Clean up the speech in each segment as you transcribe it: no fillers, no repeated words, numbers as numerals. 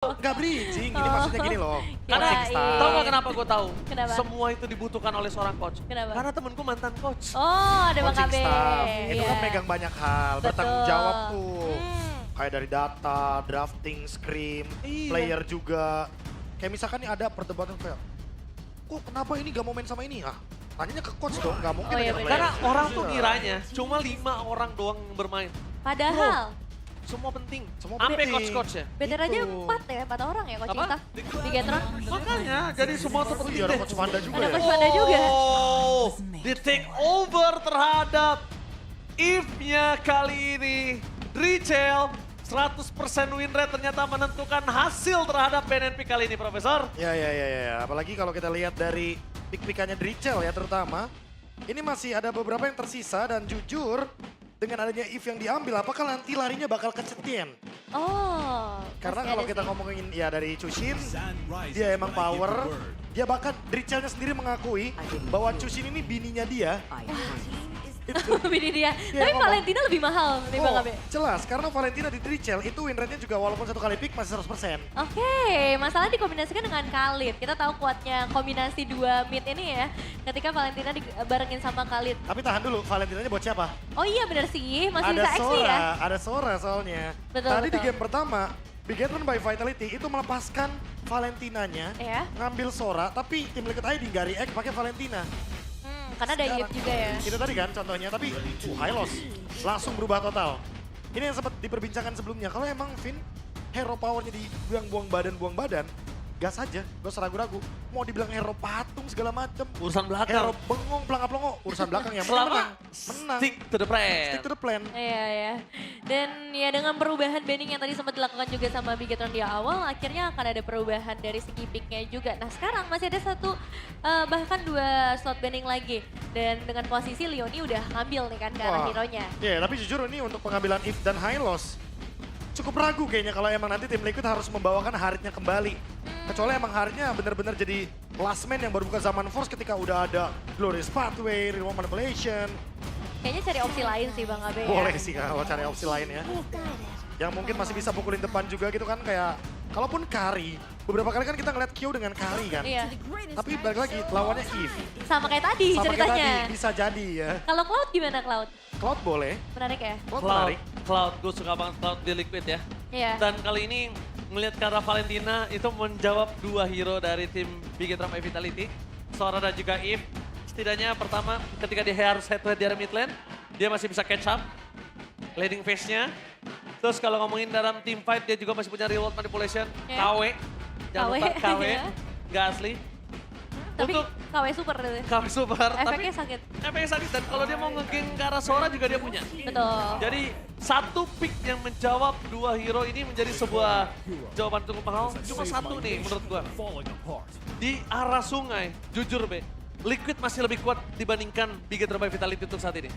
Nggak bridging, ini maksudnya gini loh. Karena Kirain. tau gak kenapa gue tahu? Kenapa? Semua itu dibutuhkan oleh seorang coach. Kenapa? Karena temenku mantan coach. Oh, ada Bang Coaching Kabe. staff, itu kan Iya. megang banyak hal, Betul. bertanggung jawab tuh. Hmm. Kayak dari data, drafting, scrim, Iya. player juga. Kayak misalkan nih ada perdebatan kayak, kok kenapa ini gak mau main sama ini? Ah, tanyanya ke coach dong, gak mungkin Oh, iya nanya ke bener. player. Karena orang tuh Iya. ngiranya cuma 5 orang doang yang bermain. Padahal, Semua penting. Semua Sampai penting. coach-coach ya. better aja Itu. 4 orang ya Coach Apa? Ita. Di Gatron. Makanya jadi semua tuh penting Iya, ada deh. coach Panda juga Ada ya. coach Panda juga. Oh, di take over terhadap Eve-nya kali ini. Rachel 100% win rate ternyata menentukan hasil terhadap BNNP kali ini, Profesor. Ya. Apalagi kalau kita lihat dari pick-pickannya Drichel ya terutama. Ini masih ada beberapa yang tersisa dan jujur dengan adanya Eve yang diambil, apakah nanti larinya bakal ke Cetien? Oh. Karena pasti kalau ada kita sih. ngomongin ya dari Chushin, dia emang power. Dia bahkan Drichelnya sendiri mengakui bahwa Chushin ini bininya dia. Bini dia. Iya, Tapi ngomong. Valentina lebih mahal nih Bang Oh, Kabe. jelas, karena Valentina di Drichel itu win rate-nya juga walaupun satu kali pick masih 100%. Oke, masalah dikombinasikan dengan Khalid. Kita tahu kuatnya kombinasi dua mid ini ya. Ketika Valentina barengin sama Khalid. Tapi tahan dulu, Valentinanya buat siapa? Oh iya bener sih, masih Ada bisa XP Sora, ya. ada Sora soalnya. Betul, Tadi di betul. game pertama, Bigetron by Vitality itu melepaskan Valentinanya, Ya. ngambil Sora, tapi tim Liquid ID nggak react pakai Valentina. Karena ada Yip juga ya. Itu tadi kan contohnya, tapi high loss. Langsung berubah total. Ini yang sempat diperbincangkan sebelumnya. Kalau emang Vin, hero powernya dibuang buang badan, gas aja, gak usah ragu-ragu. Mau dibilang hero patung segala macem. Urusan Hero belakang. bengong, pelangap-pelongo, urusan belakang yang Selama menang. Menang. stick to the plan. Stick to the plan. Iya ya. Dan ya dengan perubahan banning yang tadi sempat dilakukan juga sama Bigetron di awal, akhirnya akan ada perubahan dari segi picknya juga. Nah sekarang masih ada satu, bahkan 2 slot banning lagi. Dan dengan posisi Leoni udah ngambil nih kan ke arah Wah. hero-nya. Iya, tapi jujur ini untuk pengambilan If dan High Loss cukup ragu kayaknya kalau emang nanti tim Liquid harus membawakan Haritnya kembali. Kecuali emang Haritnya benar-benar jadi last man yang baru buka zaman Force ketika udah ada Glorious Pathway, Remote Manipulation. Kayaknya cari opsi lain sih Bang Abe Boleh ya. sih kalau cari opsi lain ya. Yang mungkin masih bisa pukulin depan juga gitu kan kayak kalaupun Kari, beberapa kali kan kita ngeliat Kyo dengan Kari kan. Iya. Tapi balik lagi lawannya Eve. Sama kayak tadi Sama kayak ceritanya. tadi, bisa jadi ya. Kalau Cloud gimana Cloud? Cloud boleh, Menarik ya? Cloud Cloud, menarik. Cloud, gue suka banget Cloud di Liquid ya. Iya. Dan kali ini melihat ke arah Valentina itu menjawab 2 hero dari tim Bigetron by Vitality. Sora dan juga Eve. Setidaknya pertama ketika dia harus head to head di area mid lane, dia masih bisa catch up. Leading phase-nya. Terus kalau ngomongin dalam team fight, dia juga masih punya real world manipulation. Ya. KW. Jangan KW, lupa KW. ya. Nggak asli. Tapi Untuk KW super deh. KW super. Efeknya sakit. Efeknya sakit. Dan kalau dia mau nge-gank ke arah Sora juga dia punya. Betul. Jadi satu pick yang menjawab 2 hero ini menjadi sebuah jawaban cukup mahal. Cuma satu nih menurut gua. Di arah sungai, jujur Be, Liquid masih lebih kuat dibandingkan Bigetron by Vitality untuk saat ini.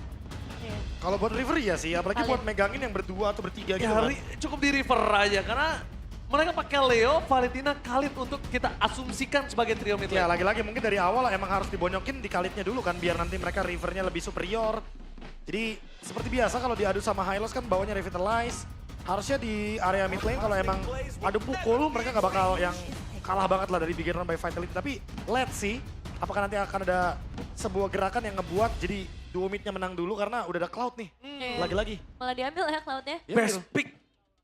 Iya. Kalau buat River ya sih, apalagi Kalian. buat megangin yang berdua atau bertiga gitu Ya, kan. cukup di river aja karena mereka pakai Leo, Valentina, Khalid untuk kita asumsikan sebagai trio mid Ya lane. lagi-lagi mungkin dari awal emang harus dibonyokin di kalitnya dulu kan biar nanti mereka rivernya lebih superior. Jadi seperti biasa kalau diadu sama Hylos kan bawanya Revitalize. Harusnya di area mid lane kalau emang adu pukul mereka nggak bakal yang kalah banget lah dari Bigetron by Vitality. Tapi let's see apakah nanti akan ada sebuah gerakan yang ngebuat jadi duo midnya menang dulu karena udah ada Cloud nih. Iya. Lagi-lagi. Malah diambil ya Cloud-nya. Dia Best ambil. pick.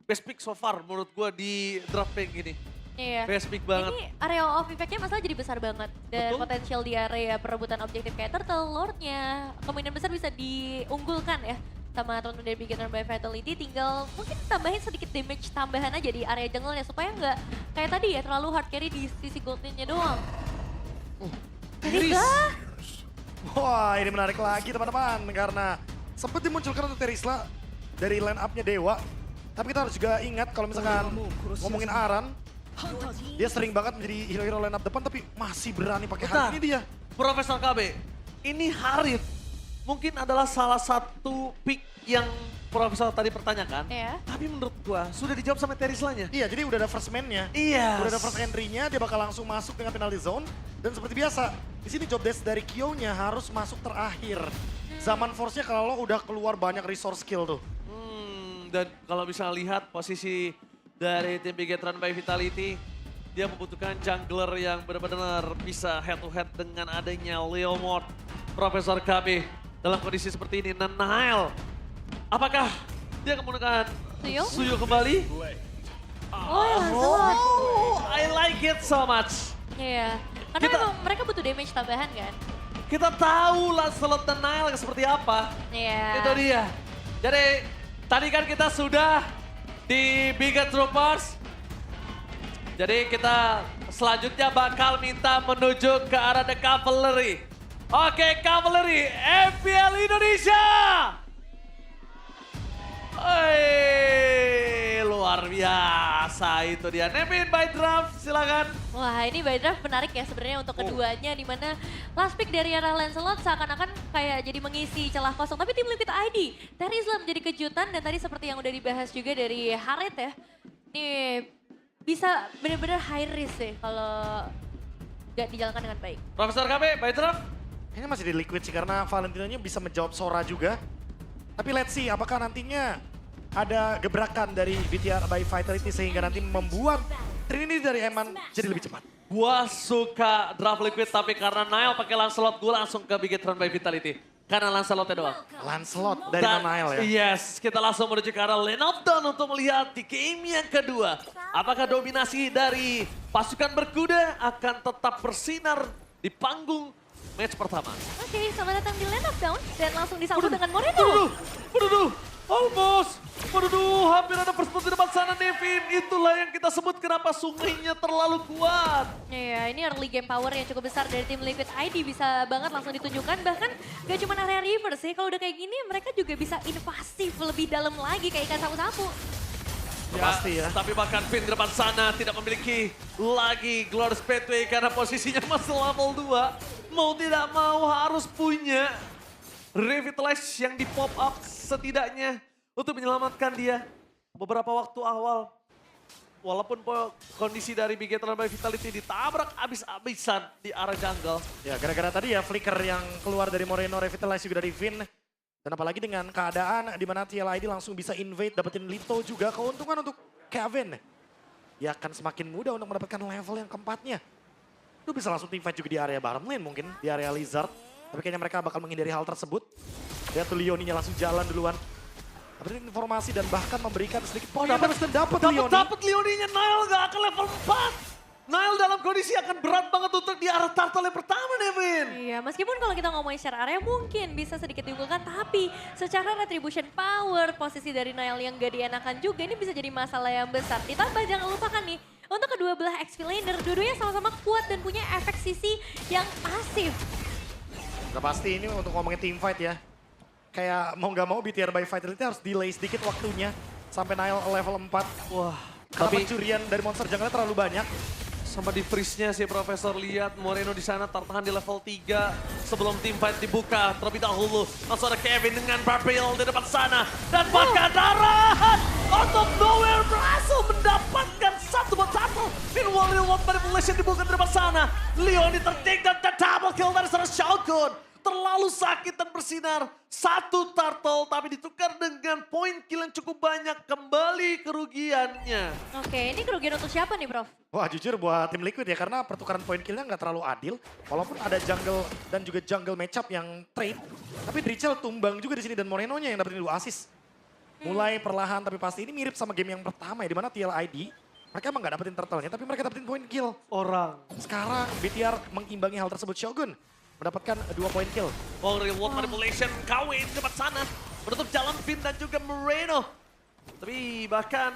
Best pick so far menurut gua di draft pick ini. Iya. Best pick banget. Ini area of effect-nya masalah jadi besar banget. Dan Betul. potensial di area perebutan objektif kayak Turtle, Lord-nya. Kemungkinan besar bisa diunggulkan ya. Sama teman-teman dari Bigetron by Vitality. Tinggal mungkin tambahin sedikit damage tambahan aja di area jungle-nya. Supaya nggak kayak tadi ya terlalu hard carry di sisi gold lane-nya doang. Iris. Terisla. Wah ini menarik lagi teman-teman karena sempat dimunculkan untuk Terisla dari line up-nya Dewa. Tapi kita harus juga ingat kalau misalkan ngomongin Aran, dia sering banget menjadi hero-hero line up depan tapi masih berani pakai Bentar. hard ini dia. Profesor KB, ini Harit mungkin adalah salah satu pick yang Profesor tadi pertanyakan. Iya. Tapi menurut gua sudah dijawab sama Terislanya. Iya jadi udah ada first man-nya. Iya. Udah ada first entry-nya, dia bakal langsung masuk dengan penalty zone. Dan seperti biasa, di sini job desk dari Kyo-nya harus masuk terakhir. Zaman force-nya kalau lo udah keluar banyak resource skill tuh. Dan kalau bisa lihat posisi dari tim Bigetron by Vitality. Dia membutuhkan jungler yang benar-benar bisa head to head dengan adanya Leomord, Profesor KB dalam kondisi seperti ini. Dan Nile, apakah dia menggunakan Suyo? Suyo kembali? Oh ya Lancelot. Oh, I like it so much. Iya. Karena Kita- emang mereka butuh damage tambahan kan. Kita tahu Lancelot dan Nile seperti apa. Iya. Itu dia. Jadi tadi kan kita sudah di Biget Troopers. Jadi kita selanjutnya bakal minta menuju ke arah The Cavalry. Oke, Cavalry, FPL Indonesia. Luar biasa itu dia. Nevin by Draft, silakan. Wah ini by draft menarik ya sebenarnya untuk keduanya. Dimana last pick dari arah Lancelot seakan-akan kayak jadi mengisi celah kosong. Tapi tim Liquid ID, Terizla menjadi kejutan. Dan tadi seperti yang udah dibahas juga dari Harit ya. Nih bisa benar-benar high risk sih kalau nggak dijalankan dengan baik. Profesor KB, by Draft. Ini masih di Liquid sih karena Valentinonya bisa menjawab Sora juga. Tapi let's see apakah nantinya ada gebrakan dari BTR by Vitality sehingga nanti membuat Trinity dari Eman jadi lebih cepat. Gua suka draft Liquid tapi karena Nile pakai Lancelot gue langsung ke Bigetron by Vitality. Karena Lancelotnya doang. Lancelot dari Dan- Nile ya. Yes, kita langsung menuju ke arah lane of dawn untuk melihat di game yang kedua. Apakah dominasi dari pasukan berkuda akan tetap bersinar di panggung match pertama. Oke, selamat datang di Land of Dawn. Dan langsung disambut dengan Moreno. Waduh, almost. Waduh, hampir ada perspot di depan sana Nevin. Itulah yang kita sebut kenapa sungainya terlalu kuat. Iya, ini early game power yang cukup besar dari tim Liquid ID bisa banget langsung ditunjukkan. Bahkan gak cuma area river sih, kalau udah kayak gini mereka juga bisa invasif lebih dalam lagi kayak ikan sapu-sapu. Pasti ya. Tapi bahkan Finn di depan sana tidak memiliki lagi Glorious Pathway karena posisinya masih level 2. Mau tidak mau harus punya Revitalize yang di pop up setidaknya untuk menyelamatkan dia beberapa waktu awal. Walaupun kondisi dari Bigetron by Vitality ditabrak abis-abisan di arah jungle. Ya gara-gara tadi ya flicker yang keluar dari Moreno, Revitalize juga dari Vin. Dan apalagi dengan keadaan di mana TLID langsung bisa invade, dapetin Lito juga. Keuntungan untuk Kevin. Ya akan semakin mudah untuk mendapatkan level yang keempatnya. Itu bisa langsung teamfight juga di area bottom lane mungkin, di area Lizard. Tapi kayaknya mereka bakal menghindari hal tersebut. Lihat tuh Leoninya langsung jalan duluan. Dapetin informasi dan bahkan memberikan sedikit poin. Dapat Leoni. Dapat Leoninya, Nile gak akan level 4. Nile dalam kondisi akan berat banget untuk di arah turtle yang pertama, Nevin. Iya, meskipun kalau kita ngomongin secara area mungkin bisa sedikit diunggulkan, tapi secara retribution power, posisi dari Nile yang gak dienakan juga, ini bisa jadi masalah yang besar. Ditambah jangan lupakan nih, untuk kedua belah XP laner, dua-duanya sama-sama kuat dan punya efek sisi yang pasif. Udah pasti ini untuk ngomongin teamfight ya. Kayak mau nggak mau BTR by Vitality harus delay sedikit waktunya. Sampai Nile level 4. Wah, Karena tapi pencurian dari monster jungle terlalu banyak. sama di freeze-nya si Profesor lihat Moreno di sana tertahan di level 3 sebelum team fight dibuka terlebih dahulu. Langsung ada Kevin dengan Barbaril di depan sana dan bahkan Darat out of nowhere berhasil mendapatkan 1-1. Meanwhile, Real Manipulation dibuka di depan sana. Leoni terting dan double kill dari seorang Shogun. Terlalu sakit dan bersinar. Satu turtle tapi ditukar dengan poin kill yang cukup banyak. Kembali kerugiannya. Oke, ini kerugian untuk siapa nih, Prof? Wah jujur buat tim Liquid ya karena pertukaran poin killnya nggak terlalu adil. Walaupun ada jungle dan juga jungle matchup yang trade. Tapi Drichel tumbang juga di sini dan Morenonya yang dapetin 2 assist. Mulai perlahan tapi pasti ini mirip sama game yang pertama ya. Dimana TLID mereka emang nggak dapetin turtle-nya tapi mereka dapetin poin kill. Orang. Sekarang BTR mengimbangi hal tersebut. Shogun mendapatkan 2 poin kill. Oh, Real World Manipulation kawin ke depan sana. Menutup jalan Finn dan juga Moreno. Tapi bahkan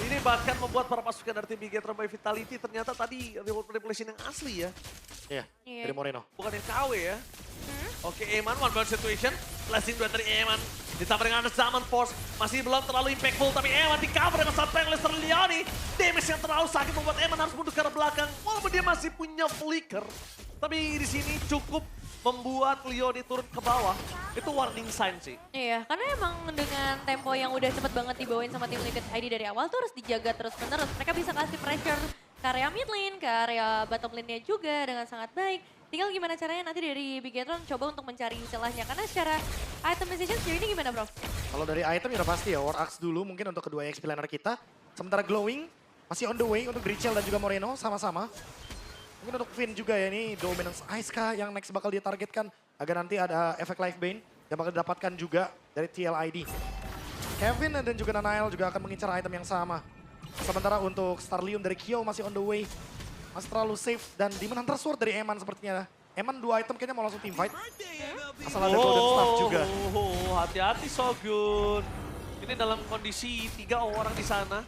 ini bahkan membuat para pasukan dari tim Bigetron by Vitality ternyata tadi Real World Manipulation yang asli ya. Iya, Iya. dari Moreno. Bukan yang KW ya. Oke, Eman, one bound situation. Blessing 2 dari Eman. Ditambah dengan Zaman Force. Masih belum terlalu impactful, tapi Eman di cover dengan sampai Lester Leoni. Damage yang terlalu sakit membuat Eman harus mundur ke arah belakang. Walaupun dia masih punya flicker. Tapi di sini cukup membuat Leoni turun ke bawah. Itu warning sign sih. Iya, karena emang dengan tempo yang udah cepet banget dibawain sama tim Liquid ID dari awal tuh harus dijaga terus-menerus. Mereka bisa kasih pressure ke area mid lane, ke area bottom lane-nya juga dengan sangat baik. Tinggal gimana caranya nanti dari Bigetron coba untuk mencari celahnya. Karena secara item decision sejauh ini gimana, Bro? Kalau dari item ya udah pasti ya War Axe dulu mungkin untuk kedua XP laner kita. Sementara Glowing masih on the way untuk Drichel dan juga Moreno sama-sama. Mungkin untuk Finn juga ya, ini Dominance Ice kah yang next bakal dia targetkan. Agar nanti ada efek Life Bane yang bakal didapatkan juga dari TLID. Kevin dan juga Nanael juga akan mengincar item yang sama. Sementara untuk Starlium dari Kyo masih on the way. Masih terlalu safe dan Demon Hunter Sword dari Eman sepertinya. Eman 2 item kayaknya mau langsung team fight. Asal ada Golden Staff juga. Hati-hati Shogun. Ini dalam kondisi 3 orang di sana.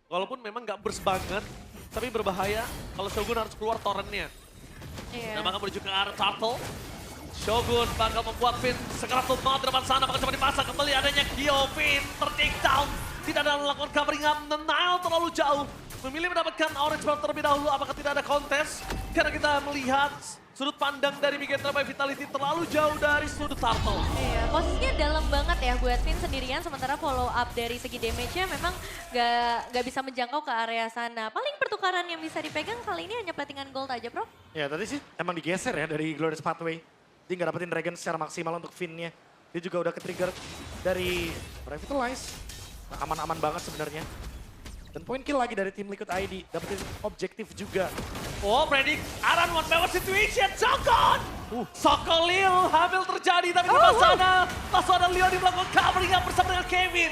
Walaupun memang nggak burst banget, tapi berbahaya kalau Shogun harus keluar torrentnya. Iya. Dan bakal menuju ke arah Turtle. Shogun bakal membuat Finn sekeratul banget di depan sana, bakal coba dipasang kembali adanya Kyo. Finn ter-take down. Tidak ada melakukan covering up, Nile terlalu jauh. Memilih mendapatkan Orange Buff terlebih dahulu, apakah tidak ada kontes? Karena kita melihat sudut pandang dari Big Eternal by Vitality terlalu jauh dari sudut Turtle. Iya, posisinya dalam banget ya buat Finn sendirian, sementara follow up dari segi damage-nya memang gak bisa menjangkau ke area sana. Paling pertukaran yang bisa dipegang kali ini hanya platingan gold aja, bro. Ya tadi sih emang digeser ya dari Glorious Pathway. Dia nggak dapetin Dragon secara maksimal untuk Finn-nya. Dia juga udah ke-trigger dari Revitalize. Nah, aman-aman banget sebenarnya. Dan point kill lagi dari tim Liquid ID. Dapetin objektif juga. Oh, predik Aran one power situation, Shogun! Sokolil hamil terjadi, tapi di depan sana langsung ada Leon di belakang covering up bersama dengan Kevin.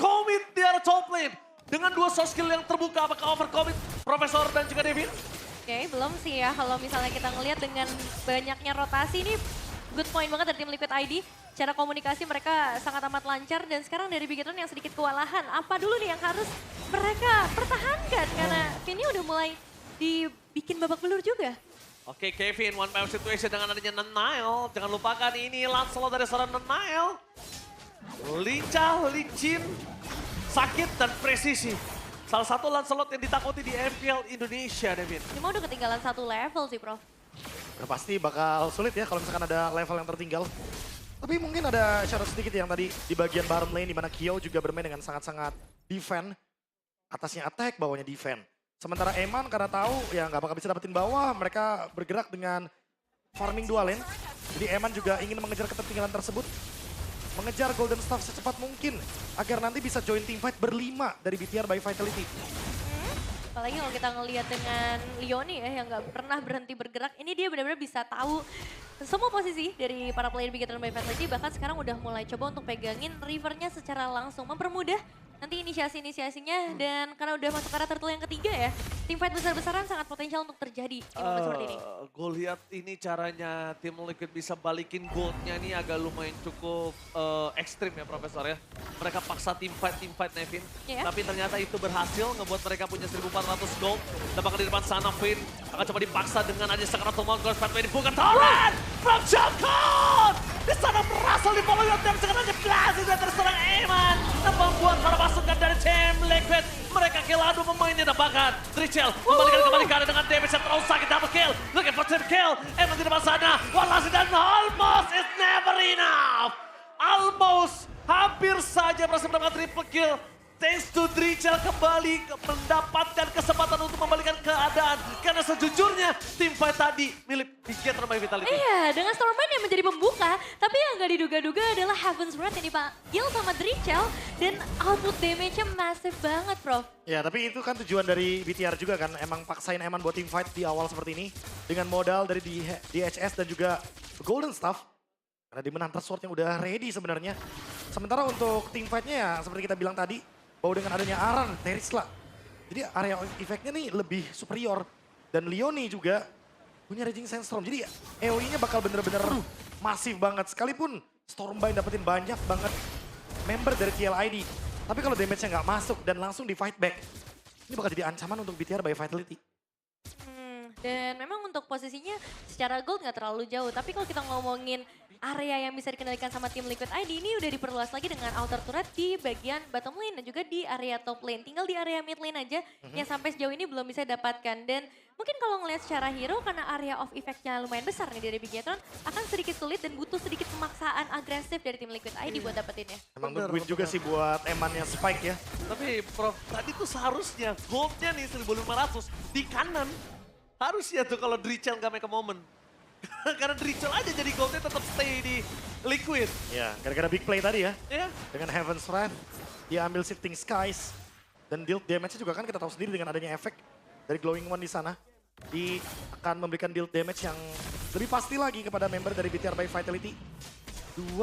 Commit di arah top lane. Dengan 2 soft skill yang terbuka, apakah overcommit Profesor dan juga Devin? Oke, belum sih ya. Kalau misalnya kita ngelihat dengan banyaknya rotasi ini, good point banget dari tim Liquid ID. Cara komunikasi mereka sangat amat lancar dan sekarang dari Big Eternal yang sedikit kewalahan. Apa dulu nih yang harus mereka pertahankan? Karena ini udah mulai dibikin babak belur juga. Oke, Kevin, one power situation dengan adanya Nile. Jangan lupakan ini Lancelot dari seorang Nile. Lincah, licin, sakit, dan presisi. Salah satu Lancelot yang ditakuti di MPL Indonesia, Devin. Ini mau udah ketinggalan 1 level sih, Prof. Udah pasti bakal sulit ya kalau misalkan ada level yang tertinggal. Tapi mungkin ada syarat sedikit yang tadi di bagian bottom lane di mana Kyo juga bermain dengan sangat-sangat defend. Atasnya attack, bawahnya defend. Sementara Eman karena tahu ya nggak bakal bisa dapetin bawah, mereka bergerak dengan farming dual lane. Jadi Eman juga ingin mengejar ketertinggalan tersebut. Mengejar Golden Staff secepat mungkin agar nanti bisa join team fight berlima dari BTR by Vitality. Apalagi kalau kita ngelihat dengan Leoni ya yang nggak pernah berhenti bergerak, ini dia benar-benar bisa tahu semua posisi dari para player Big Eternal by Vitality. Bahkan sekarang udah mulai coba untuk pegangin rivernya secara langsung, mempermudah nanti inisiasi-inisiasinya. Dan karena udah masuk arah turtle yang ketiga ya, tim fight besar-besaran sangat potensial untuk terjadi di momen seperti ini. Gue lihat ini caranya tim Liquid bisa balikin goldnya nih agak lumayan cukup ekstrim ya Profesor ya. Mereka paksa tim fight Nevin. Iya. Tapi ternyata itu berhasil ngebuat mereka punya 1.400 gold. Dan bakal di depan sana Finn akan coba dipaksa dengan aja Sakaratul Mongols. Pathway dibuka torrent from Shogun! Di sana berhasil di follow up dan sekarang aja blast dan terserang Eman. Dan membuat para pasukan dari tim Liquid. Mereka kill adu pemainnya dan bahkan Drichel kembali ke arah dengan damage yang terlalu sakit, double kill. Looking for triple kill. Eman di depan sana. Wallace dan almost is never enough. Almost hampir saja berhasil mendapatkan triple kill. Thanks to Drichel kembali mendapatkan kesempatan untuk membalikan keadaan. Karena sejujurnya tim fight tadi milik Big Eternal by Vitality. Iya, dengan Stormwind yang menjadi pembuka, tapi yang gak diduga-duga adalah Heaven's Wrath yang dipanggil sama Drichel dan output damage-nya massive banget, Prof. Ya tapi itu kan tujuan dari BTR juga kan, emang paksain Eman buat team fight di awal seperti ini. Dengan modal dari DHS dan juga Golden Staff. Karena di Hunter Sword yang udah ready sebenarnya. Sementara untuk team fight-nya ya seperti kita bilang tadi, bahwa dengan adanya Aran, Terisla. Jadi area efeknya nih lebih superior. Dan Leoni juga punya Raging Sandstorm. Jadi AoE-nya bakal bener-bener masif banget. Sekalipun Stormbind dapetin banyak banget member dari TLID. Tapi kalau damage-nya nggak masuk dan langsung di fight back, ini bakal jadi ancaman untuk BTR by Vitality. Dan memang untuk posisinya secara gold nggak terlalu jauh. Tapi kalau kita ngomongin area yang bisa dikendalikan sama tim Liquid ID ini udah diperluas lagi dengan outer turret di bagian bottom lane dan juga di area top lane. Tinggal di area mid lane aja yang sampai sejauh ini belum bisa dapatkan. Dan mungkin kalau ngelihat secara hero karena area of effect-nya lumayan besar nih dari Big Eternal akan sedikit sulit dan butuh sedikit pemaksaan agresif dari tim Liquid ID buat dapetinnya. Emang nungguin juga sih buat Eman yang spike ya. Tapi Prof, tadi tuh seharusnya goldnya nih 1.500 di kanan. Harusnya tuh kalau Drichel nggak make a moment. Karena Drichel aja jadi goldnya tetap stay di Liquid. Ya, gara-gara big play tadi ya. Ya. Dengan Heaven's Wrath, dia ambil Shifting Skies. Dan deal damage-nya juga kan kita tahu sendiri dengan adanya efek dari Glowing One di sana. Akan memberikan deal damage yang lebih pasti lagi kepada member dari BTR by Vitality. 2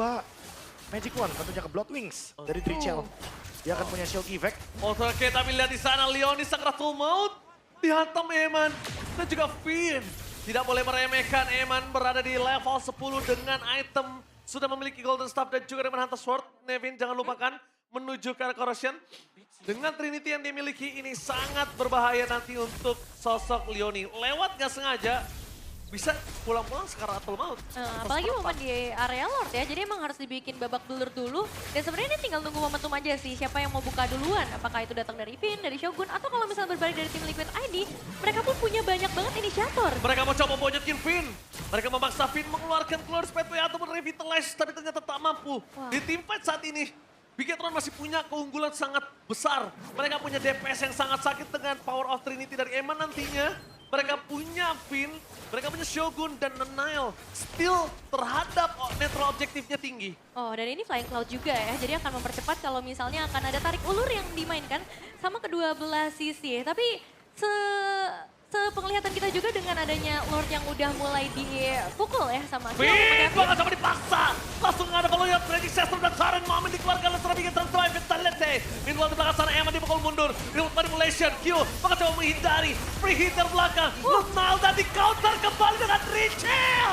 Magic One tentunya ke Blood Wings dari Drichel. Dia akan punya shield effect. Oke, tapi lihat di sana Leoni sang Ratul Maut dihantam Eman dan juga Finn. Tidak boleh meremehkan, Eman berada di level 10 dengan item sudah memiliki Golden Staff dan juga dengan Hunter Sword. Nevin jangan lupakan menuju ke arah Corrosion. Dengan Trinity yang dimiliki ini sangat berbahaya nanti untuk sosok Leoni. Lewat gak sengaja bisa pulang-pulang sekarang Ratul Maut. Apalagi momen di area Lord ya, jadi emang harus dibikin babak belur dulu. Dan sebenarnya ini tinggal tunggu momentum aja sih, siapa yang mau buka duluan. Apakah itu datang dari Finn, dari Shogun, atau kalau misalnya berbalik dari tim Liquid ID, mereka pun punya banyak banget inisiator. Mereka mau coba bonyokin Finn. Mereka memaksa Finn mengeluarkan keluar Spectre ataupun Revitalize, tapi ternyata tak mampu. Wah. Di team fight saat ini, Bigetron masih punya keunggulan sangat besar. Mereka punya DPS yang sangat sakit dengan Power of Trinity dari Eman nantinya. Mereka punya Finn, mereka punya Shogun dan Nile. Still terhadap netral objektifnya tinggi. Oh, dan ini Flying Cloud juga ya, jadi akan mempercepat kalau misalnya akan ada tarik ulur yang dimainkan sama kedua belah sisi. Tapi sepenglihatan kita juga dengan adanya Lord yang udah mulai dipukul ya sama Kill. Finn bakal sama dipaksa. Langsung ada peluit Magic Sester dan Siren Moment dikeluarkan oleh seorang Bigetron Drive Vitality. Meanwhile di belakang sana Eman dipukul mundur. Remote manipulation, Q bakal coba menghindari. Free hitter belakang. Nile dan di counter kembali dengan Richel.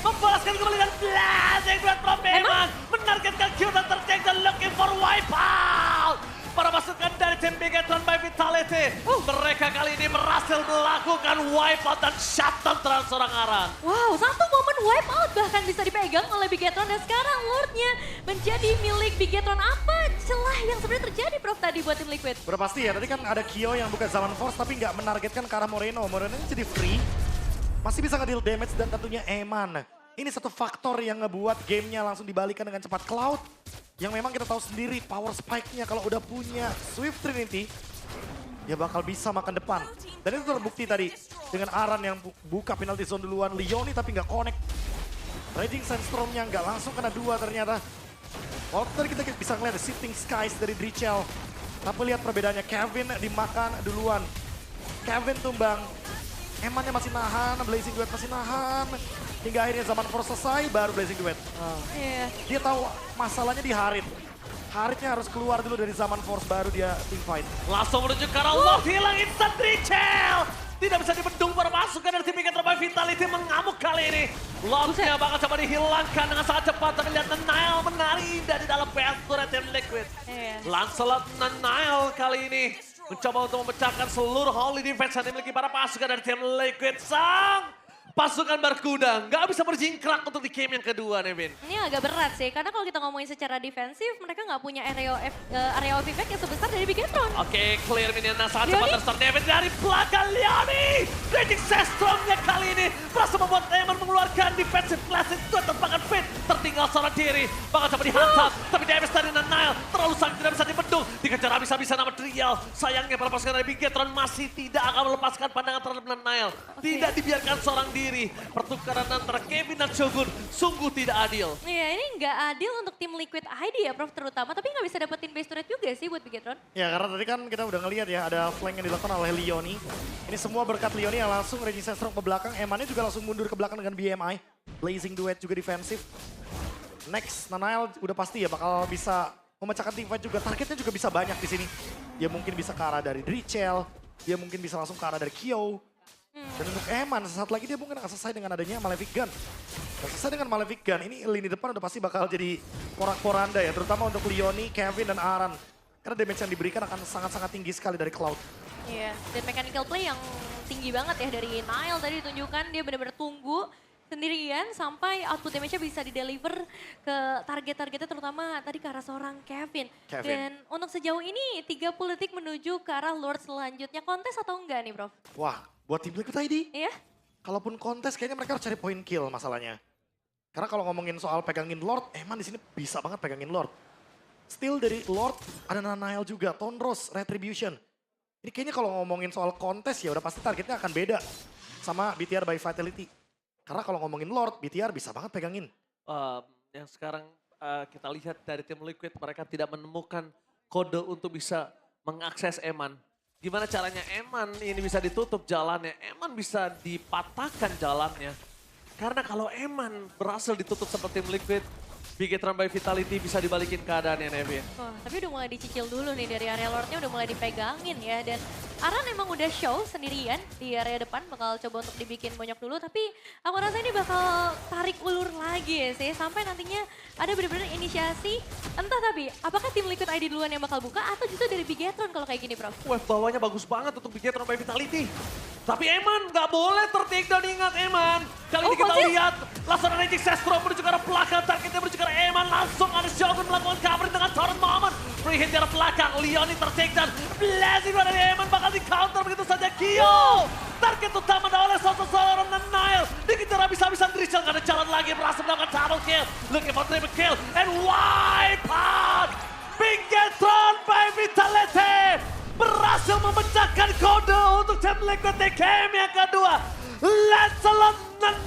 Membalaskan kembali dengan Blazing Breath from Eman. Menargetkan Q dan tercek dan looking for wipeout. Para pasukan dari tim Bigetron by Vitality. Mereka kali ini berhasil melakukan wipeout dan shutdown terhadap seorang Aran. Wow, satu momen wipe out bahkan bisa dipegang oleh Bigetron dan sekarang Lordnya menjadi milik Bigetron. Apa celah yang sebenarnya terjadi Prof tadi buat tim Liquid? Udah pasti ya, tadi kan ada Kyo yang bukan Zaman Force tapi nggak menargetkan ke arah Moreno. Moreno ini jadi free, masih bisa nge-deal damage dan tentunya Eman. Ini satu faktor yang ngebuat gamenya langsung dibalikan dengan cepat. Cloud yang memang kita tahu sendiri power spike-nya kalau udah punya Swift Trinity, dia bakal bisa makan depan. Dan itu terbukti tadi dengan Aran yang buka penalty zone duluan, Leoni tapi nggak connect. Raging Sandstorm-nya nggak langsung kena 2 ternyata. Waktu tadi kita bisa ngeliat Shifting Skies dari Drichel. Tapi lihat perbedaannya, Kevin dimakan duluan. Kevin tumbang, Emannya masih nahan, Blazing Duet masih nahan. Hingga akhirnya Zaman Force selesai, baru Blazing Duet. Iya. Dia tahu masalahnya di Harit. Haritnya harus keluar dulu dari Zaman Force, baru dia team fight. Langsung menuju ke arah Lord, hilang instant Richel. Tidak bisa dibendung para pasukan dari tim Bigetron by Vitality mengamuk kali ini. Lordnya bakal coba dihilangkan dengan sangat cepat. Tapi lihat Nile menari indah di dalam PS turret tim Liquid. Iya. Lancelot Nile kali ini mencoba untuk memecahkan seluruh holy defense yang dimiliki para pasukan dari tim Liquid. Sang pasukan Barkuda nggak bisa berjingkrak untuk di game yang kedua, Nevin. Ini agak berat sih, karena kalau kita ngomongin secara defensif, mereka nggak punya area of effect yang sebesar dari Bigetron. Oke, clear minionnya sangat cepat Leoni? terstart Nevin dari belakang Leoni. Raging Sandstorm-nya kali ini berhasil membuat Eman mengeluarkan defensive classic itu terbakar Finn. Tertinggal seorang diri, bakal coba dihantam. Tapi damage dari Nile terlalu sangat tidak bisa dibendung. Dikejar habis-habisan nama Trial. Sayangnya para pasukan dari Bigetron masih tidak akan melepaskan pandangan terhadap Nile. Tidak dibiarkan seorang diri. Pertukaran antara Kevin dan Shogun sungguh tidak adil. Iya, ini nggak adil untuk tim Liquid ID ya Prof terutama, tapi nggak bisa dapetin base turret juga sih buat Bigetron. Ya karena tadi kan kita udah ngeliat ya ada flank yang dilakukan oleh Leoni. Ini semua berkat Leoni yang langsung Raging Sandstorm ke belakang. Emannya juga langsung mundur ke belakang dengan BMI. Blazing Duet juga defensif. Next, Nile udah pasti ya bakal bisa memecahkan team fight juga. Targetnya juga bisa banyak di sini. Dia mungkin bisa ke arah dari Drichel. Dia mungkin bisa langsung ke arah dari Kyo. Dan untuk Eman, sesaat lagi dia mungkin akan selesai dengan adanya Malefic Gun. Dan selesai dengan Malefic Gun, ini lini depan udah pasti bakal jadi porak-poranda ya. Terutama untuk Leoni, Kevin, dan Aran. Karena damage yang diberikan akan sangat-sangat tinggi sekali dari Cloud. Iya, dan mechanical play yang tinggi banget ya dari Nile tadi ditunjukkan. Dia benar-benar tunggu sendirian sampai output damage-nya bisa di-deliver ke target-targetnya terutama tadi ke arah seorang Kevin. Dan untuk sejauh ini 30 detik menuju ke arah Lord selanjutnya. Kontes atau enggak nih Prof? Wah, buat tim Liquid ID, Iya? kalaupun kontes kayaknya mereka harus cari point kill masalahnya. Karena kalau ngomongin soal pegangin Lord, Eman di sini bisa banget pegangin Lord. Still dari Lord, ada Nile juga, Tonros, Retribution. Ini kayaknya kalau ngomongin soal kontes ya udah pasti targetnya akan beda sama BTR by Vitality. Karena kalau ngomongin Lord, BTR bisa banget pegangin. Yang sekarang kita lihat dari tim Liquid, mereka tidak menemukan kode untuk bisa mengakses Eman. Gimana caranya Eman ini bisa ditutup jalannya, Eman bisa dipatahkan jalannya. Karena kalau Eman berhasil ditutup seperti tim Liquid, Bigetron by Vitality bisa dibalikin keadaannya, Nevin. Wah, tapi udah mulai dicicil dulu nih dari area Lordnya, udah mulai dipegangin ya. Dan Aran emang udah show sendirian di area depan, bakal coba untuk dibikin bonyok dulu. Tapi aku rasa ini bakal tarik ulur lagi ya sih, sampai nantinya ada benar-benar inisiasi. Entah tapi, apakah tim Liquid ID duluan yang bakal buka atau justru dari Bigetron kalau kayak gini, Prof? Wave bawahnya bagus banget untuk Bigetron by Vitality. Tapi Eman nggak boleh tertakedown, ingat Eman. Kali ini kita lihat langsung ada Magic Sestro menuju ke arah belakang, targetnya menuju ke arah Eman. Langsung ada Shogun melakukan covering dengan Torrent Moment. Free hit di arah belakang, Leoni tertakedown. Blazing dari Eman bakal di counter begitu saja. Kyo! Target utama oleh seorang Nile. Dikejar habis-habisan Drizzle, nggak ada jalan lagi. Berhasil melakukan double kill. Looking for triple kill. And wipe out! Bigetron by Vitality! Berhasil memecahkan kode untuk tim Liquid di game yang kedua. Lancelot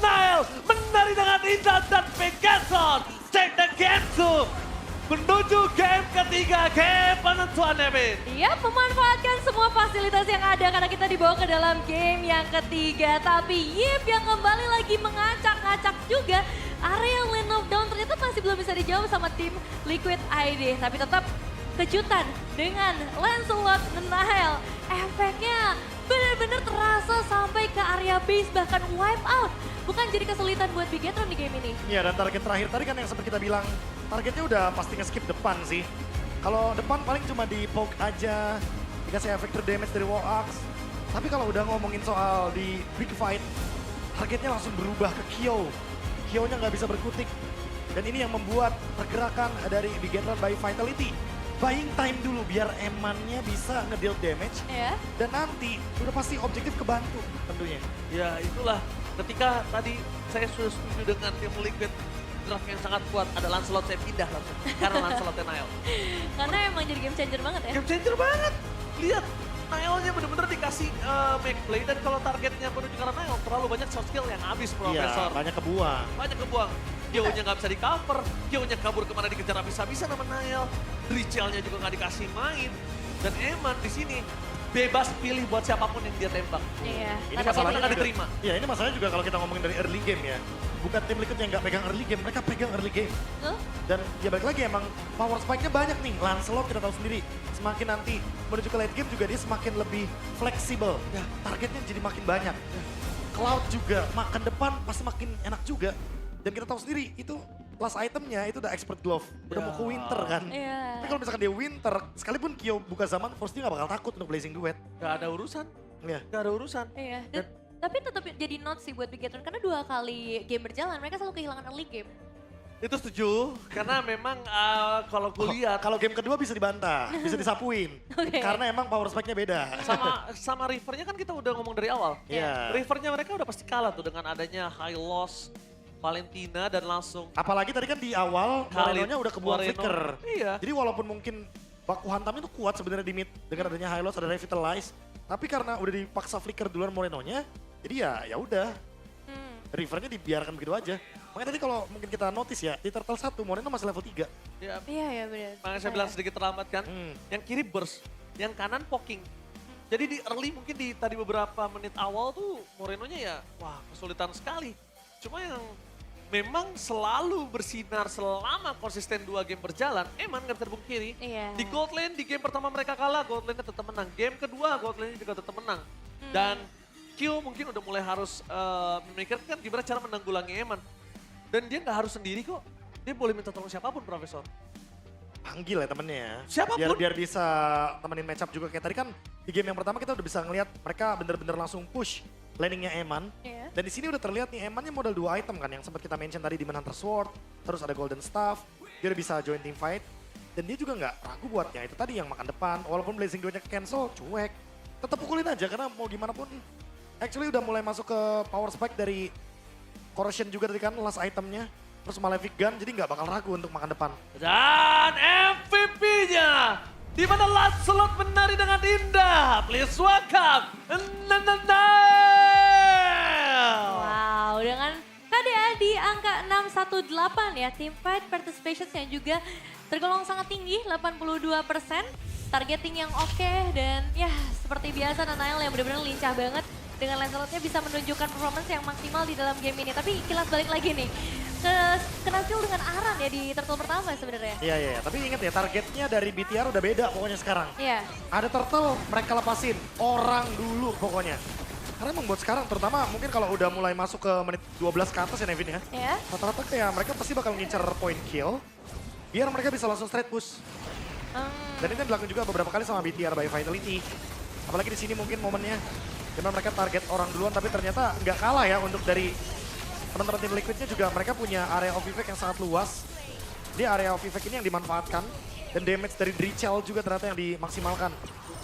Nile menari dengan indah dan Bigetron take the game to menuju game ketiga, game penentuan, Nevin. Iya, memanfaatkan semua fasilitas yang ada karena kita dibawa ke dalam game yang ketiga. Tapi Yip yang kembali lagi mengacak-ngacak juga. Area lane of down ternyata masih belum bisa dijawab sama tim Liquid ID. Tapi tetap kejutan dengan Lancelot Nile. Efeknya benar-benar terasa sampai ke area base, bahkan wipe out. Bukan jadi kesulitan buat Bigetron di game ini. Iya, dan target terakhir tadi kan yang seperti kita bilang, targetnya udah pasti nge-skip depan sih. Kalau depan paling cuma di poke aja, dikasih efektor damage dari wall axe. Tapi kalau udah ngomongin soal di big fight, targetnya langsung berubah ke Kyo. Kyo-nya nggak bisa berkutik. Dan ini yang membuat pergerakan dari Bigetron by Vitality. Buying time dulu biar Eman-nya bisa nge-deal damage. Ya. Dan nanti udah pasti objektif kebantu tentunya. Ya itulah ketika tadi saya sudah setuju dengan tim Liquid draft yang sangat kuat. Ada Lancelot, saya pindah langsung. Karena Lancelot Nile. Karena emang jadi game changer banget ya. Game changer banget. Lihat, Nile-nya bener-bener dikasih make play. Dan kalau targetnya menuju ke arah Nile, terlalu banyak soft skill yang habis, Profesor. Iya, banyak kebuang. Banyak kebuang. Kyo-nya nggak bisa di cover. Kyo-nya kabur kemana dikejar habis-habisan sama Nile. Drizzle-nya juga nggak dikasih main. Dan Eman di sini bebas pilih buat siapapun yang dia tembak. Iya. Ini Karena masalahnya nggak juga, diterima. Iya, ini masalahnya juga kalau kita ngomongin dari early game ya. Bukan tim Liquid yang nggak pegang early game, mereka pegang early game. Betul. Dan ya balik lagi emang power spike-nya banyak nih. Lancelot kita tahu sendiri. Semakin nanti menuju ke late game juga dia semakin lebih fleksibel. Ya. Targetnya jadi makin banyak. Cloud juga, makan depan pasti makin enak juga. Dan kita tahu sendiri itu last itemnya itu udah expert glove. Udah mau ke winter kan. Iya. Tapi kalau misalkan dia winter, sekalipun Kyo buka zaman, Force dia gak bakal takut untuk Blazing Duet. Gak ada urusan. Iya. Gak ada urusan. Iya. Tapi tetap jadi not sih buat Bigetron karena 2 kali game berjalan mereka selalu kehilangan early game. Itu setuju, karena memang kalau gue lihat Kalau game kedua bisa dibantah, bisa disapuin. Oke. Karena emang power spike-nya beda. sama Rivernya kan kita udah ngomong dari awal. Iya. Rivernya mereka udah pasti kalah tuh dengan adanya high loss Valentina dan langsung Apalagi tadi kan di awal Khalid, Moreno-nya udah kebuang Moreno. flicker. Iya. Jadi walaupun mungkin baku hantamnya itu kuat sebenarnya di mid dengan adanya high loss, ada revitalize. Tapi karena udah dipaksa flicker duluan Moreno-nya, jadi ya udah. Rivernya dibiarkan begitu aja. Makanya tadi kalau mungkin kita notice ya, di Turtle 1 Moreno masih level 3. ya, Iya ya benar. makanya saya bilang sedikit terlambat kan. Hmm. Yang kiri burst, yang kanan poking. Jadi di early mungkin di tadi beberapa menit awal tuh Moreno-nya ya wah kesulitan sekali. Cuma yang memang selalu bersinar selama konsisten 2 game berjalan, Eman nggak bisa dipungkiri. Iya. Di gold lane, di game pertama mereka kalah, gold lane-nya tetap menang. Game kedua, gold lane juga tetap menang. Dan Q mungkin udah mulai harus memikirkan gimana cara menanggulangi Eman. Dan dia nggak harus sendiri kok. Dia boleh minta tolong siapapun, Profesor. Panggil ya temennya. Siapapun. Biar bisa temenin match up juga. Kayak tadi kan di game yang pertama kita udah bisa ngeliat mereka bener-bener langsung push landingnya Eman. Iya. Dan di sini udah terlihat nih Emannya modal 2 item kan yang sempat kita mention tadi di Hunter Sword. Terus ada Golden Staff. Dia udah bisa join team fight. Dan dia juga nggak ragu buatnya. Itu tadi yang makan depan. Walaupun Blazing Duetnya cancel, cuek. Tetap pukulin aja karena mau gimana pun. Actually udah mulai masuk ke power spike dari Corrosion juga tadi kan last itemnya. Terus Malefic Gun jadi nggak bakal ragu untuk makan depan. Dan MVP-nya, di mana Lancelot menari dengan indah. Please welcome, Nile. Wow, dengan KDA di angka 618 ya, Teamfight Participations yang juga tergolong sangat tinggi, 82%. targeting yang oke dan ya seperti biasa Nanael yang benar-benar lincah banget dengan Lancelotnya bisa menunjukkan performance yang maksimal di dalam game ini. Tapi kilas balik lagi nih, kena kill dengan Aran ya di turtle pertama sebenarnya. Iya, tapi ingat ya targetnya dari BTR udah beda pokoknya sekarang. Iya. Ada turtle, mereka lepasin orang dulu pokoknya. Karena emang buat sekarang, terutama mungkin kalau udah mulai masuk ke menit 12 ke atas ya Nevin ya. Iya. Rata-rata kayak mereka pasti bakal ngincar point kill, biar mereka bisa langsung straight push. Dan itu yang dilakukan juga beberapa kali sama BTR by Vitality. Apalagi di sini mungkin momennya, dimana mereka target orang duluan, tapi ternyata nggak kalah ya untuk dari teman-teman tim Liquidnya juga mereka punya area of effect yang sangat luas. Jadi area of effect ini yang dimanfaatkan, dan damage dari Drichel juga ternyata yang dimaksimalkan.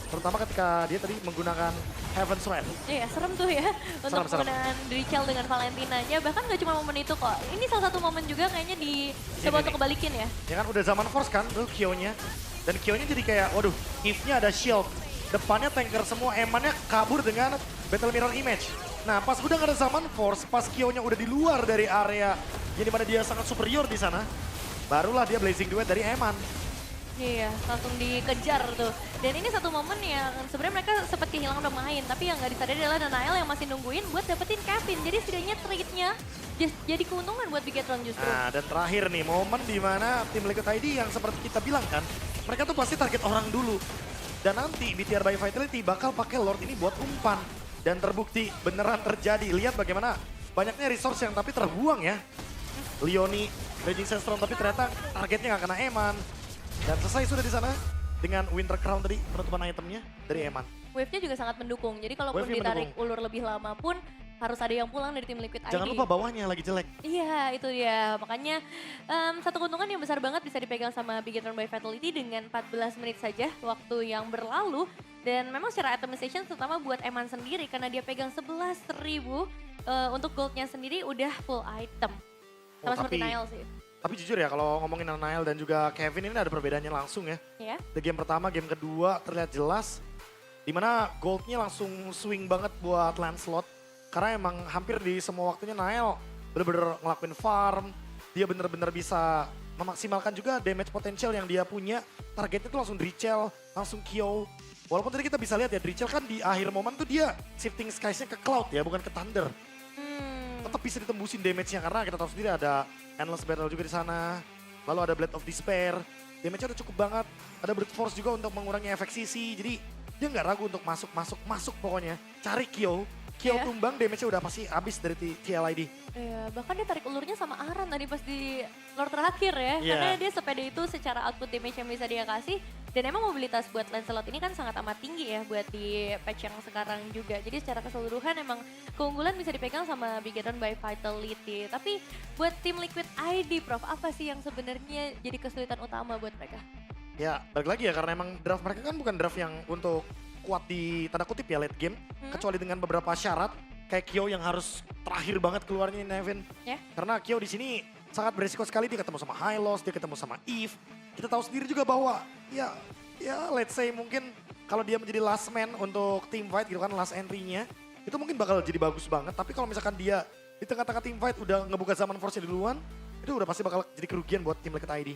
Terutama ketika dia tadi menggunakan Heaven's Wrath. Iya, serem tuh ya untuk penggunaan Drichel dengan Valentinanya. Bahkan gak cuma momen itu kok. Ini salah satu momen juga kayaknya coba untuk kebalikin ya. Ya kan udah zaman Force kan tuh Kyo-nya. Dan Kyo-nya jadi kayak, waduh, Eve-nya ada shield. Depannya tanker semua, Eman-nya kabur dengan Battle Mirror Image. Nah pas udah gak ada zaman Force, pas Kyo-nya udah di luar dari area yang dimana dia sangat superior di sana, barulah dia Blazing Duet dari Eman. Iya, langsung dikejar tuh. Dan ini satu momen yang sebenarnya mereka sempat kehilangan pemain, tapi yang nggak disadari adalah Nanael yang masih nungguin buat dapetin Kevin. Jadi setidaknya trade-nya jadi keuntungan buat Bigetron justru. Nah dan terakhir nih, momen dimana tim Liquid ID yang seperti kita bilang kan, mereka tuh pasti target orang dulu. Dan nanti BTR by Vitality bakal pakai Lord ini buat umpan. Dan terbukti beneran terjadi. Lihat bagaimana banyaknya resource yang tapi terbuang ya. Leoni, Raging Sandstorm, tapi ternyata targetnya nggak kena Eman. Dan selesai sudah di sana dengan Winter Crown tadi penutupan itemnya dari Eman. Wave-nya juga sangat mendukung. Jadi kalaupun Wave-nya ditarik ulur lebih lama pun harus ada yang pulang dari tim Liquid ID. Jangan lupa bawahnya lagi jelek. Iya, itu dia. Makanya satu keuntungan yang besar banget bisa dipegang sama Bigetron by Vitality dengan 14 menit saja waktu yang berlalu. Dan memang secara itemization terutama buat Eman sendiri karena dia pegang 11.000 untuk goldnya sendiri udah full item. Sama seperti Niall sih. Tapi jujur ya kalau ngomongin Niall dan juga Kevin ini ada perbedaannya langsung ya. Iya. Di game pertama, game kedua terlihat jelas. Dimana goldnya langsung swing banget buat Lancelot. Karena emang hampir di semua waktunya Niall bener-bener ngelakuin farm. Dia bener-bener bisa memaksimalkan juga damage potensial yang dia punya. Targetnya tuh langsung Drichel, langsung Kyo. Walaupun tadi kita bisa lihat ya Drichel kan di akhir momen tuh dia shifting skies-nya ke Cloud ya, bukan ke Thunder. Tetap bisa ditembusin damage-nya karena kita tahu sendiri ada Endless Battle juga di sana. Lalu ada Blade of Despair. Damage-nya udah cukup banget. Ada Brute Force juga untuk mengurangi efek sisi. Jadi dia nggak ragu untuk masuk pokoknya. Cari Kyo. Kyo tumbang damage-nya udah pasti habis dari TLID. Iya, bahkan dia tarik ulurnya sama Aran tadi pas di lore terakhir ya. Karena dia sepeda itu secara output damage yang bisa dia kasih. Dan emang mobilitas buat Lancelot ini kan sangat amat tinggi ya buat di patch yang sekarang juga. Jadi secara keseluruhan emang keunggulan bisa dipegang sama Bigetron by Vitality. Tapi buat tim Liquid ID, Prof, apa sih yang sebenarnya jadi kesulitan utama buat mereka? Ya, balik lagi ya karena emang draft mereka kan bukan draft yang untuk kuat di tanda kutip ya late game. Kecuali dengan beberapa syarat kayak Kyo yang harus terakhir banget keluarnya Nevin. Karena Kyo di sini sangat beresiko sekali, dia ketemu sama Hylos, dia ketemu sama Eve. Kita tahu sendiri juga bahwa ya let's say mungkin kalau dia menjadi last man untuk team fight gitu kan, last entry-nya, itu mungkin bakal jadi bagus banget. Tapi kalau misalkan dia di tengah-tengah team fight udah ngebuka zaman force duluan, itu udah pasti bakal jadi kerugian buat tim Liquid ID.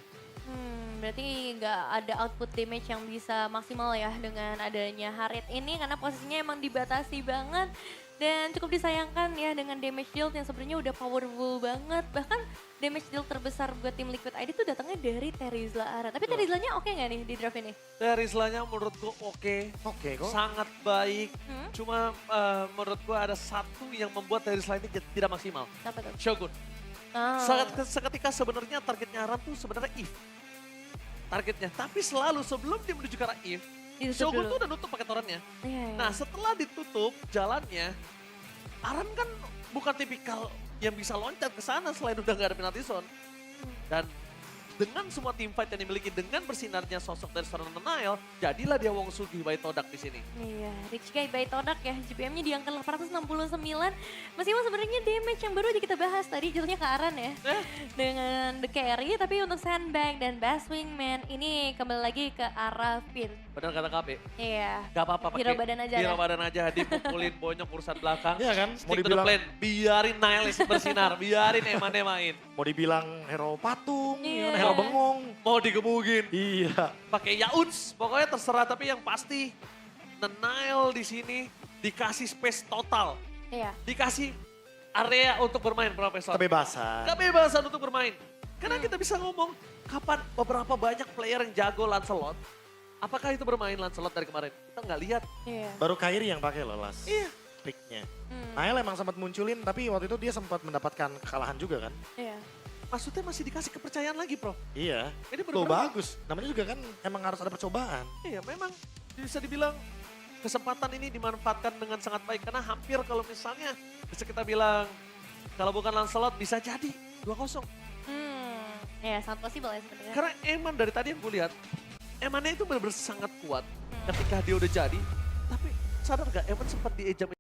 Berarti nggak ada output damage yang bisa maksimal ya dengan adanya Harit ini karena posisinya emang dibatasi banget. Dan cukup disayangkan ya dengan damage deal yang sebenarnya udah powerful banget. Bahkan damage deal terbesar buat tim Liquid ID itu datangnya dari Terizla Aran. Tapi Terizlanya oke nggak nih di draft ini? Terizlanya menurutku oke. Oke kok. Sangat baik. Cuma menurutku ada satu yang membuat Terizla ini tidak maksimal. Apa tuh? Shogun. Seketika sebenarnya targetnya Aran tuh sebenarnya Eve. Targetnya. Tapi selalu sebelum dia menuju ke arah Eve, Shogun tuh udah nutup pakai torrentnya. Nah setelah ditutup jalannya, Aran kan bukan tipikal yang bisa loncat ke sana selain udah gak ada penalty zone. Dan dengan semua team fight yang dimiliki, dengan bersinarnya sosok dari seorang Nanael, jadilah dia Wong Sugi by Todak di sini. Iya, Rich Guy by Todak ya, GPM-nya di angka 869. Meskipun sebenarnya damage yang baru aja kita bahas tadi jatuhnya ke Aran ya. Dengan The Carry, tapi untuk Sandbag dan Bass Wingman ini kembali lagi ke arah Finn. Benar kata KB. Iya. Gak apa-apa pakai Hero badan aja hero dah. badan aja, dipukulin Bonyok urusan belakang. Iya kan? Mau Stick to the dibilang, plan, biarin Niles bersinar, biarin Emannya main. mau dibilang hero patung, Iya. hero bengong. Mau digebugin, Iya. pakai Yauns, pokoknya terserah. Tapi yang pasti, Nile di sini dikasih space total, Iya. dikasih area untuk bermain Profesor. Kebebasan. Kebebasan untuk bermain. Karena kita bisa ngomong, kapan beberapa banyak player yang jago Lancelot, apakah itu bermain Lancelot dari kemarin? Kita nggak lihat. Iya. Baru Kairi yang pakai loh Las. Iya. Picknya. Hmm. Nail emang sempat munculin tapi waktu itu dia sempat mendapatkan kekalahan juga kan. Iya. Maksudnya masih dikasih kepercayaan lagi, Bro. Iya. Ini Tuh benar-benar. bagus. Namanya juga kan emang harus ada percobaan. Iya, memang bisa dibilang kesempatan ini dimanfaatkan dengan sangat baik. Karena hampir kalau misalnya bisa kita bilang, kalau bukan Lancelot bisa jadi 2-0. Ya sangat possible ya sebenarnya. Karena Eman dari tadi yang gue lihat, Emannya itu benar-benar sangat kuat ketika dia udah jadi. Tapi sadar gak Eman sempat diejam